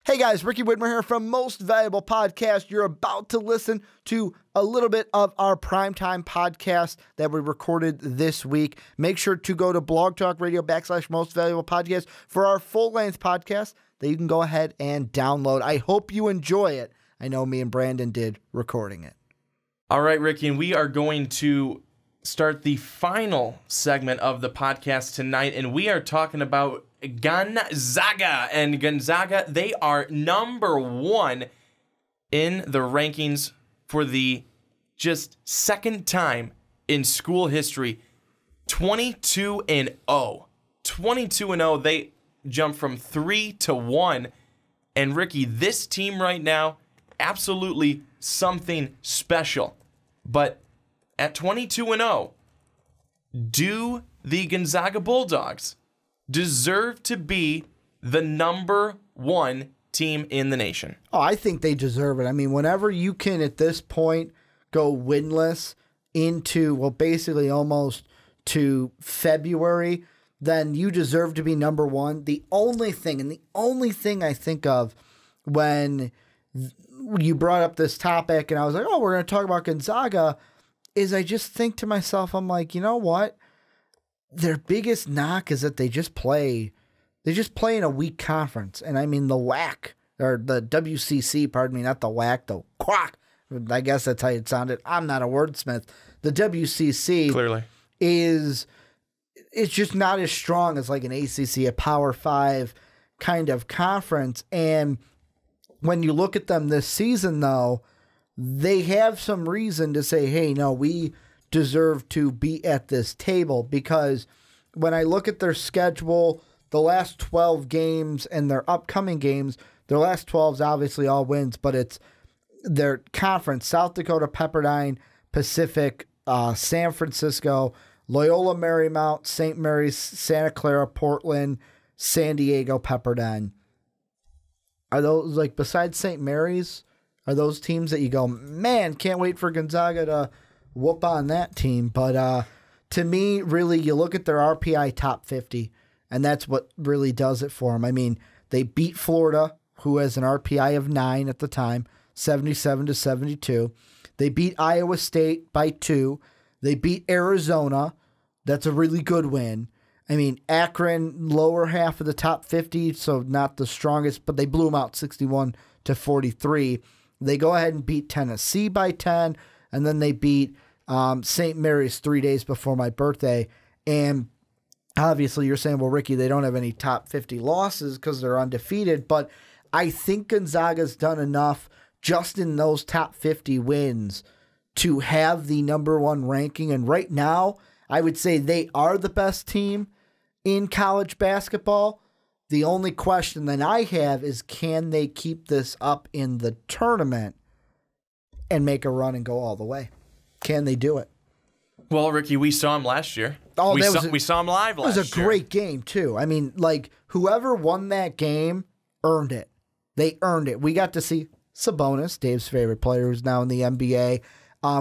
Hey guys, Ricky Widmer here from Most Valuable Podcast. You're about to listen to a little bit of our primetime podcast that we recorded this week. Make sure to go to BlogTalkRadio / Most Valuable Podcast for our full-length podcast that you can go ahead and download. I hope you enjoy it. I know me and Brandon did recording it. All right, Ricky, and we are going to start the final segment of the podcast tonight, and we are talking about Gonzaga. And Gonzaga, they are number one in the rankings for the just second time in school history. 22-0. 22-0. They jumped from 3 to 1. And Ricky, this team right now, absolutely something special. But at 22-0, do the Gonzaga Bulldogs deserve to be the number one team in the nation? Oh, I think they deserve it. I mean, whenever you can at this point go winless into, well, basically almost to February, then you deserve to be number one. The only thing I think of when you brought up this topic and I was like, oh, we're going to talk about Gonzaga, is I just think to myself, I'm like, you know what? Their biggest knock is that they just play in a weak conference. And I mean, the WAC, or the WCC, pardon me, not the WAC, the quack. I guess that's how it sounded. I'm not a wordsmith. The WCC clearly it's just not as strong as like an ACC, a Power 5 kind of conference. And when you look at them this season, though, they have some reason to say, hey, no, we deserve to be at this table, because when I look at their schedule, the last 12 games and their upcoming games, their last 12 is obviously all wins, but it's their conference: South Dakota, Pepperdine, Pacific, San Francisco, Loyola Marymount, St. Mary's, Santa Clara, Portland, San Diego, Pepperdine. Are those, like, besides St. Mary's, are those teams that you go, man, can't wait for Gonzaga to whoop on that team? But to me, really, you look at their RPI top 50, and that's what really does it for them. I mean, they beat Florida, who has an RPI of 9 at the time, 77-72. They beat Iowa State by 2. They beat Arizona. That's a really good win. I mean, Akron, lower half of the top 50, so not the strongest, but they blew them out 61-43. They go ahead and beat Tennessee by 10, and then they beat St. Mary's 3 days before my birthday. And obviously you're saying, well, Ricky, they don't have any top 50 losses because they're undefeated, but I think Gonzaga's done enough just in those top 50 wins to have the number one ranking. And right now, I would say they are the best team in college basketball. The only question that I have is, can they keep this up in the tournament and make a run and go all the way? Can they do it? Well, Ricky, we saw him last year. Oh, we saw him live last year. It was a great game, too. I mean, like, whoever won that game earned it. They earned it. We got to see Sabonis, Dave's favorite player, who's now in the NBA.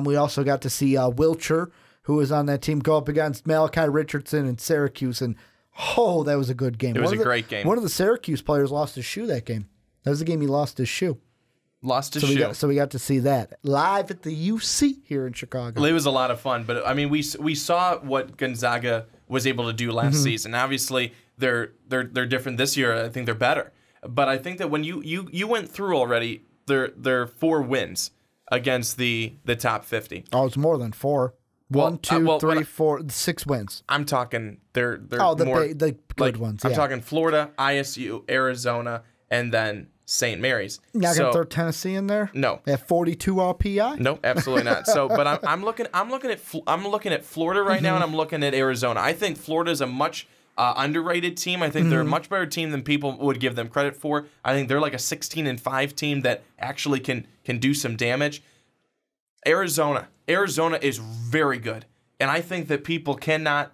We also got to see Wilcher, who was on that team, go up against Malachi Richardson and Syracuse. And, oh, that was a good game. It was a great game. One of the Syracuse players lost his shoe that game. That was the game he lost his shoe. So we got to see that live at the UC here in Chicago. It was a lot of fun, but I mean, we saw what Gonzaga was able to do last season. Obviously, they're different this year. I think they're better, but I think that when you went through already their 4 wins against the top 50. Oh, it's more than 4. 1, 2, 3, 4, 6 wins. I'm talking they're the good ones. Yeah. I'm talking Florida, ISU, Arizona, and then St. Mary's. You're not gonna throw Tennessee in there? No. At 42 RPI? No, absolutely not. So, but I'm looking at Florida right now, and I'm looking at Arizona. I think Florida is a much underrated team. I think they're a much better team than people would give them credit for. I think they're like a 16-5 team that actually can do some damage. Arizona is very good, and I think that people cannot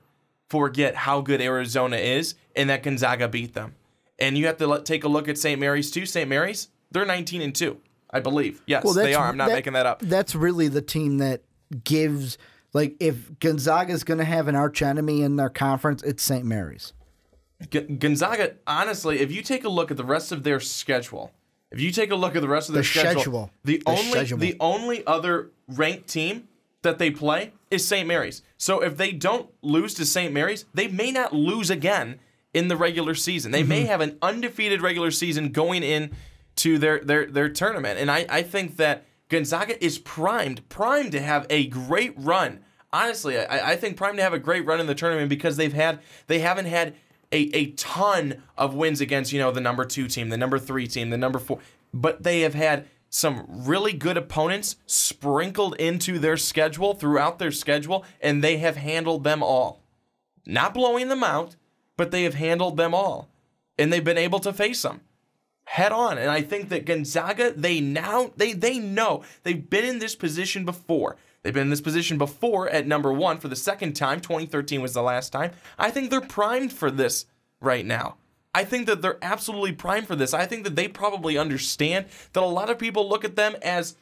forget how good Arizona is, and that Gonzaga beat them. And you have to take a look at St. Mary's too. St. Mary's, they're 19-2, I believe. Yes, they are. I'm not making that up. That's really the team that gives, like, if Gonzaga's going to have an arch enemy in their conference, it's St. Mary's. Gonzaga, honestly, if you take a look at the rest of their schedule, If you take a look at the rest of their schedule, the only other ranked team that they play is St. Mary's. So if they don't lose to St. Mary's, they may not lose again in the regular season. They may have an undefeated regular season going into their tournament. And I think that Gonzaga is primed to have a great run. Honestly, I think primed to have a great run in the tournament because they haven't had a ton of wins against, the number 2 team, the number 3 team, the number 4, but they have had some really good opponents sprinkled into their schedule, throughout their schedule, and they have handled them all. Not blowing them out, but they have handled them all, and they've been able to face them head on. And I think that Gonzaga, they know they've been in this position before. They've been in this position before at number 1 for the second time. 2013 was the last time. I think they're primed for this right now. I think that they're absolutely primed for this. I think that they probably understand that a lot of people look at them as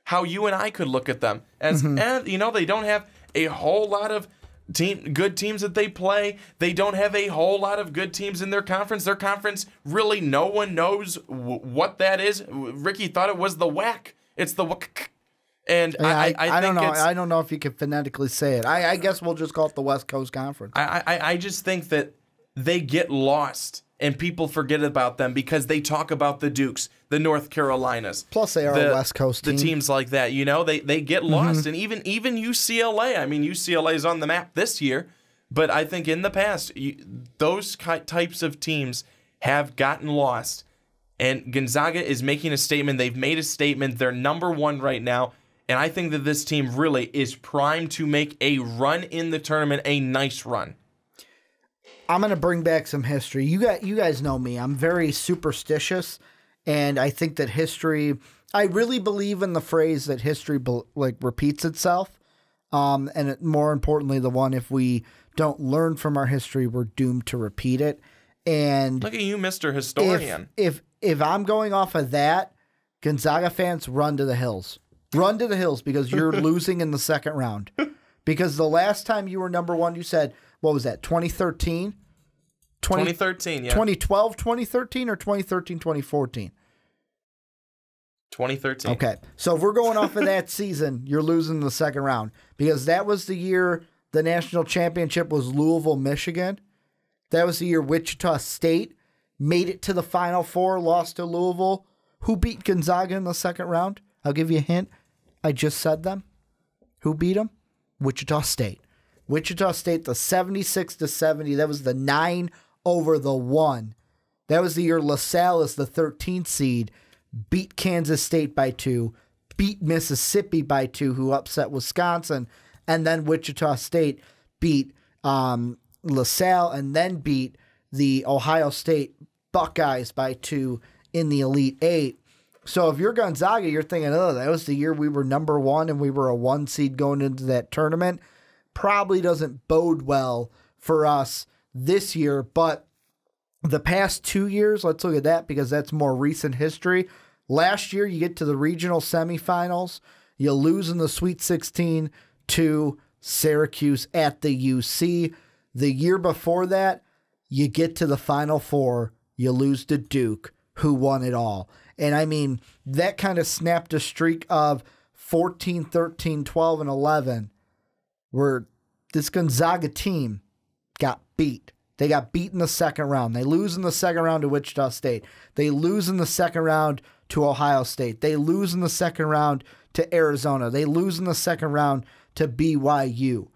how you and I could look at them. As, they don't have a whole lot of good teams that they play. They don't have a whole lot of good teams in their conference. Their conference, really, no one knows what that is. Ricky thought it was the WAC. It's the WAC. And yeah, I don't know. I don't know if you can phonetically say it. I guess we'll just call it the West Coast Conference. I just think that they get lost and people forget about them because they talk about the Dukes, the North Carolinas. Plus, they are a West Coast team. The teams like that, they get lost. And even UCLA. I mean, UCLA is on the map this year, but I think in the past, those types of teams have gotten lost. And Gonzaga is making a statement. They've made a statement. They're number 1 right now. And I think that this team really is primed to make a run in the tournament, a nice run. I'm going to bring back some history. You guys know me. I'm very superstitious, and I think that history, I really believe in the phrase that history repeats itself. And more importantly, the one, if we don't learn from our history, we're doomed to repeat it. And look at you, Mr. Historian. If I'm going off of that, Gonzaga fans, run to the hills. Run to the hills because you're losing in the second round. Because the last time you were number 1, you said, what was that, 2013? 2013, yeah. 2012, 2013, or 2013, 2014? 2013. Okay. So if we're going off of that season, you're losing the second round. Because that was the year the national championship was Louisville, Michigan. That was the year Wichita State made it to the Final Four, lost to Louisville. Who beat Gonzaga in the second round? I'll give you a hint. I just said them. Who beat them? Wichita State. Wichita State, the 76-70. That was the 9 over the 1. That was the year LaSalle, as the 13th seed, beat Kansas State by 2, beat Mississippi by 2, who upset Wisconsin, and then Wichita State beat LaSalle and then beat the Ohio State Buckeyes by 2 in the Elite 8. So if you're Gonzaga, you're thinking, oh, that was the year we were number 1 and we were a 1 seed going into that tournament. Probably doesn't bode well for us this year, but the past 2 years, let's look at that because that's more recent history. Last year, you get to the regional semifinals. You lose in the Sweet 16 to Syracuse at the UC. The year before that, you get to the Final Four. You lose to Duke, who won it all. And I mean, that kind of snapped a streak of 14, 13, 12, and 11 where this Gonzaga team got beat. They got beat in the second round. They lose in the second round to Wichita State. They lose in the second round to Ohio State. They lose in the second round to Arizona. They lose in the second round to BYU.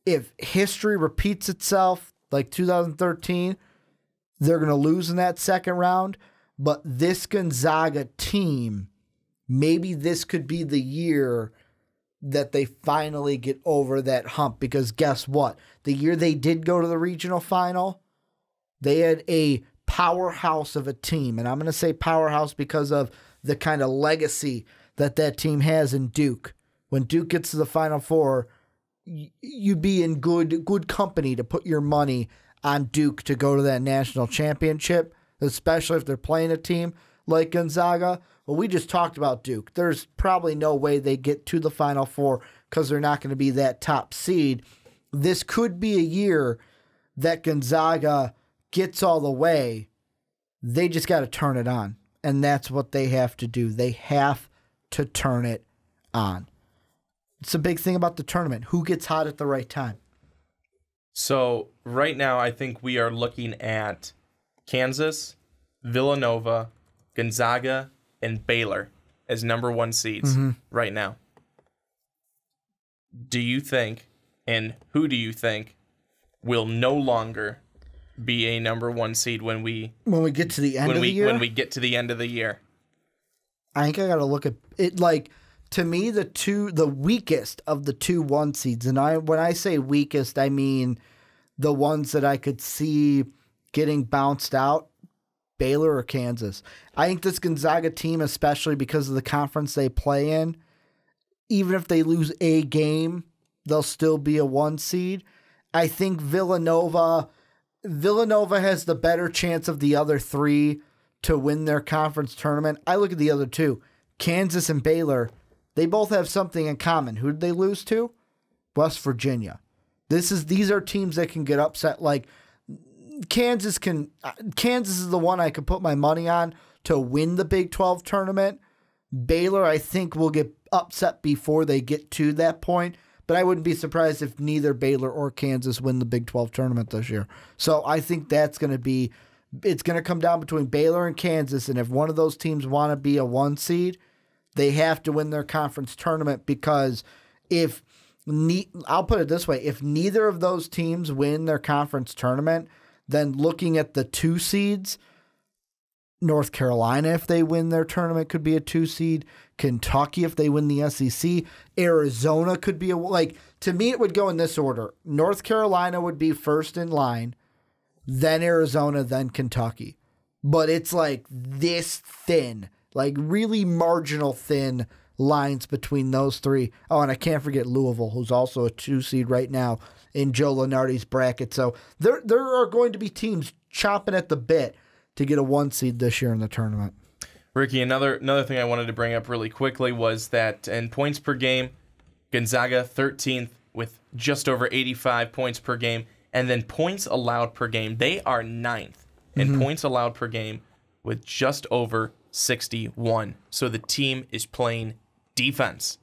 If history repeats itself like 2013, they're going to lose in that second round. But this Gonzaga team, maybe this could be the year that they finally get over that hump. Because guess what? The year they did go to the regional final, they had a powerhouse of a team. And I'm going to say powerhouse because of the kind of legacy that team has in Duke. When Duke gets to the Final Four, you'd be in good company to put your money on Duke to go to that national championship, especially if they're playing a team like Gonzaga. Well, we just talked about Duke. There's probably no way they get to the Final Four because they're not going to be that top seed. This could be a year that Gonzaga gets all the way. They just got to turn it on. and that's what they have to do. They have to turn it on. It's a big thing about the tournament. Who gets hot at the right time? So right now, I think we are looking at Kansas, Villanova, Gonzaga, and Baylor as number 1 seeds right now. Do you think, and who do you think, will no longer be a number 1 seed when we get to the end of the year? When we get to the end of the year. I think I got to look at it. Like, to me, the weakest of the 2 1 seeds, and when I say weakest, I mean the ones that I could see getting bounced out, Baylor or Kansas. I think this Gonzaga team, especially because of the conference they play in, even if they lose a game, they'll still be a 1 seed. I think Villanova has the better chance of the other 3 to win their conference tournament. I look at the other 2, Kansas and Baylor. They both have something in common. Who did they lose to? West Virginia. These are teams that can get upset. Like Kansas is the one I could put my money on to win the Big 12 tournament. Baylor, I think, will get upset before they get to that point. But I wouldn't be surprised if neither Baylor or Kansas win the Big 12 tournament this year. So I think it's going to come down between Baylor and Kansas. And if one of those teams want to be a 1 seed, they have to win their conference tournament, because I'll put it this way, if neither of those teams win their conference tournament, then looking at the 2 seeds, North Carolina, if they win their tournament, could be a 2 seed. Kentucky, if they win the SEC. Arizona could be to me, it would go in this order. North Carolina would be first in line, then Arizona, then Kentucky. But it's like this thin, like really marginal thin lines between those 3. Oh, and I can't forget Louisville, who's also a 2 seed right now in Joe Lunardi's bracket. So there are going to be teams chomping at the bit to get a 1 seed this year in the tournament. Ricky, another thing I wanted to bring up really quickly was that in points per game, Gonzaga 13th with just over 85 points per game, and then points allowed per game, they are 9th in points allowed per game with just over 61. So the team is playing defense.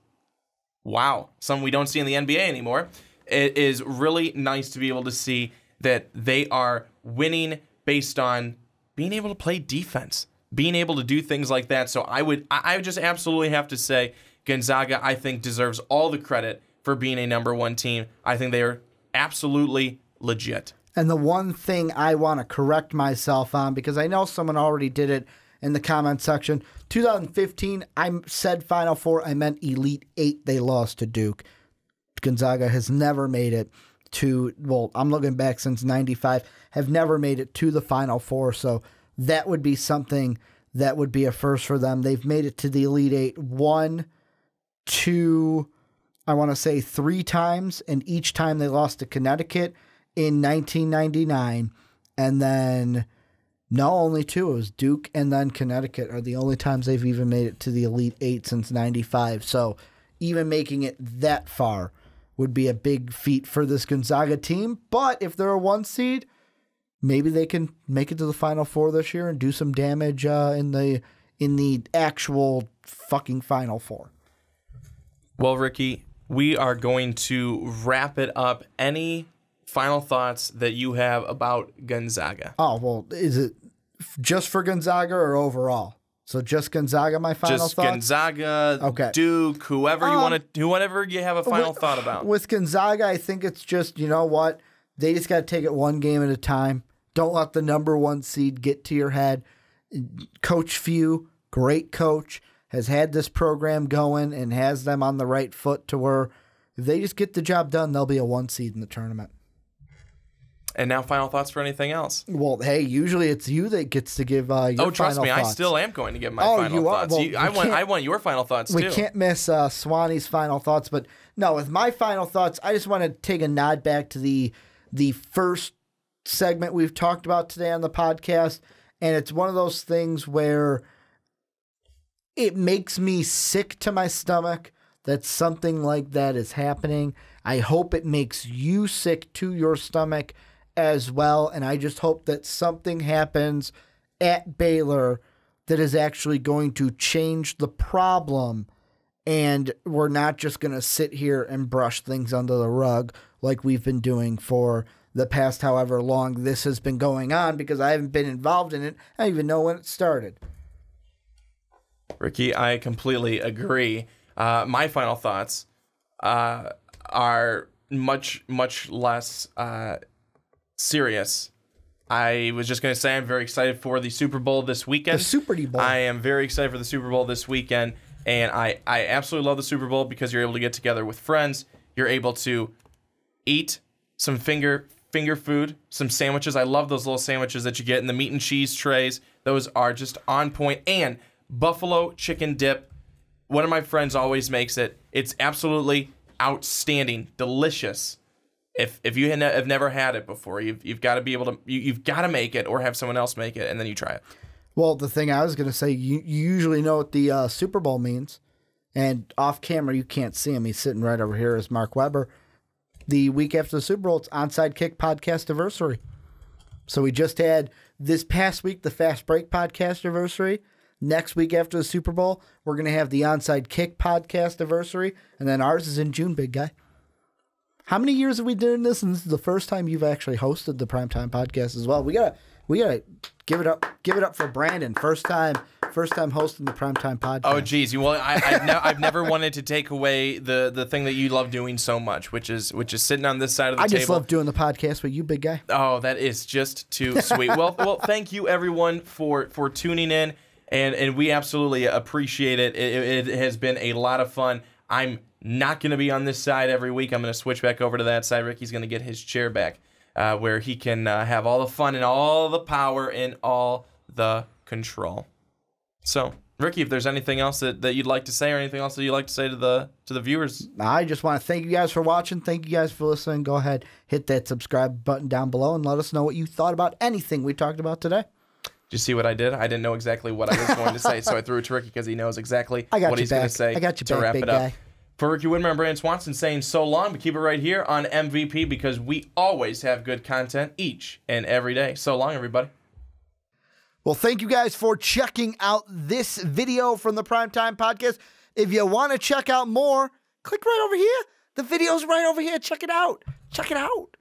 Wow, something we don't see in the NBA anymore. It is really nice to be able to see that they are winning based on being able to play defense, being able to do things like that. So I would just absolutely have to say Gonzaga, I think, deserves all the credit for being a number 1 team. I think they are absolutely legit. And the one thing I want to correct myself on, because I know someone already did it in the comment section, 2015, I said Final Four, I meant Elite 8. They lost to Duke. Gonzaga has never made it to, well, I'm looking back since 95, have never made it to the Final Four. So that would be something that would be a first for them. They've made it to the Elite 8 1, 2, I want to say 3 times, and each time they lost to Connecticut in 1999. And then, no, only 2. It was Duke and then Connecticut are the only times they've even made it to the Elite 8 since 95. So even making it that far would be a big feat for this Gonzaga team. But if they're a 1 seed, maybe they can make it to the Final Four this year and do some damage in the actual fucking Final Four. Well, Ricky, we are going to wrap it up. Any final thoughts that you have about Gonzaga? Oh, well, is it just for Gonzaga or overall? So just Gonzaga, my final thoughts? Just Gonzaga, okay. Duke, whoever you have a final thought about. With Gonzaga, I think it's just, you know what? They just got to take it one game at a time. Don't let the number 1 seed get to your head. Coach Few, great coach, has had this program going and has them on the right foot to where if they just get the job done, they'll be a 1 seed in the tournament. And now final thoughts for anything else? Well, hey, usually it's you that gets to give your final thoughts. Oh, trust me, I still am going to give my final thoughts. Well, I want your final thoughts, too. We can't miss Swanee's final thoughts. But no, with my final thoughts, I just want to take a nod back to the first segment we've talked about today on the podcast. And it's one of those things where it makes me sick to my stomach that something like that is happening. I hope it makes you sick to your stomach as well, and I just hope that something happens at Baylor that is actually going to change the problem, and we're not just going to sit here and brush things under the rug like we've been doing for the past however long this has been going on, because I haven't been involved in it. I don't even know when it started. Ricky, I completely agree. My final thoughts are much, much less serious. I was just going to say I'm very excited for the Super Bowl this weekend. The Super Bowl. I am very excited for the Super Bowl this weekend, and I absolutely love the Super Bowl because you're able to get together with friends. You're able to eat some finger food, some sandwiches. I love those little sandwiches that you get in the meat and cheese trays. Those are just on point. And buffalo chicken dip. One of my friends always makes it. It's absolutely outstanding, delicious. If you have never had it before, you've got to be able to you've got to make it or have someone else make it, and then you try it. Well, the thing I was going to say, you usually know what the Super Bowl means, and off camera you can't see him. He's sitting right over here as Mark Weber. The week after the Super Bowl, it's Onside Kick podcast anniversary. So we just had this past week the Fast Break podcast anniversary. Next week after the Super Bowl, we're going to have the Onside Kick podcast anniversary, and then ours is in June, big guy. How many years have we done this? And this is the first time you've actually hosted the Primetime Podcast as well. We gotta give it up for Brandon. First time hosting the Primetime Podcast. Oh, geez. Well, I've never wanted to take away the thing that you love doing so much, which is sitting on this side of the table. I just love doing the podcast with you, big guy. Oh, that is just too sweet. Well, thank you everyone for tuning in, and we absolutely appreciate it. It has been a lot of fun. I'm not going to be on this side every week. I'm going to switch back over to that side. Ricky's going to get his chair back, where he can have all the fun and all the power and all the control. So, Ricky, if there's anything else that you'd like to say, or anything else that you'd like to say to the viewers. I just want to thank you guys for watching. Thank you guys for listening. Go ahead, hit that subscribe button down below, and let us know what you thought about anything we talked about today. Did you see what I did? I didn't know exactly what I was going to say, so I threw it to Ricky because he knows exactly what he's going to say. I got you to back, wrap big it up. guy. For Ricky Widmer and Brandon Swanson saying so long, but keep it right here on MVP because we always have good content each and every day. So long, everybody. Well, thank you guys for checking out this video from the Primetime Podcast. If you want to check out more, click right over here. The video's right over here. Check it out. Check it out.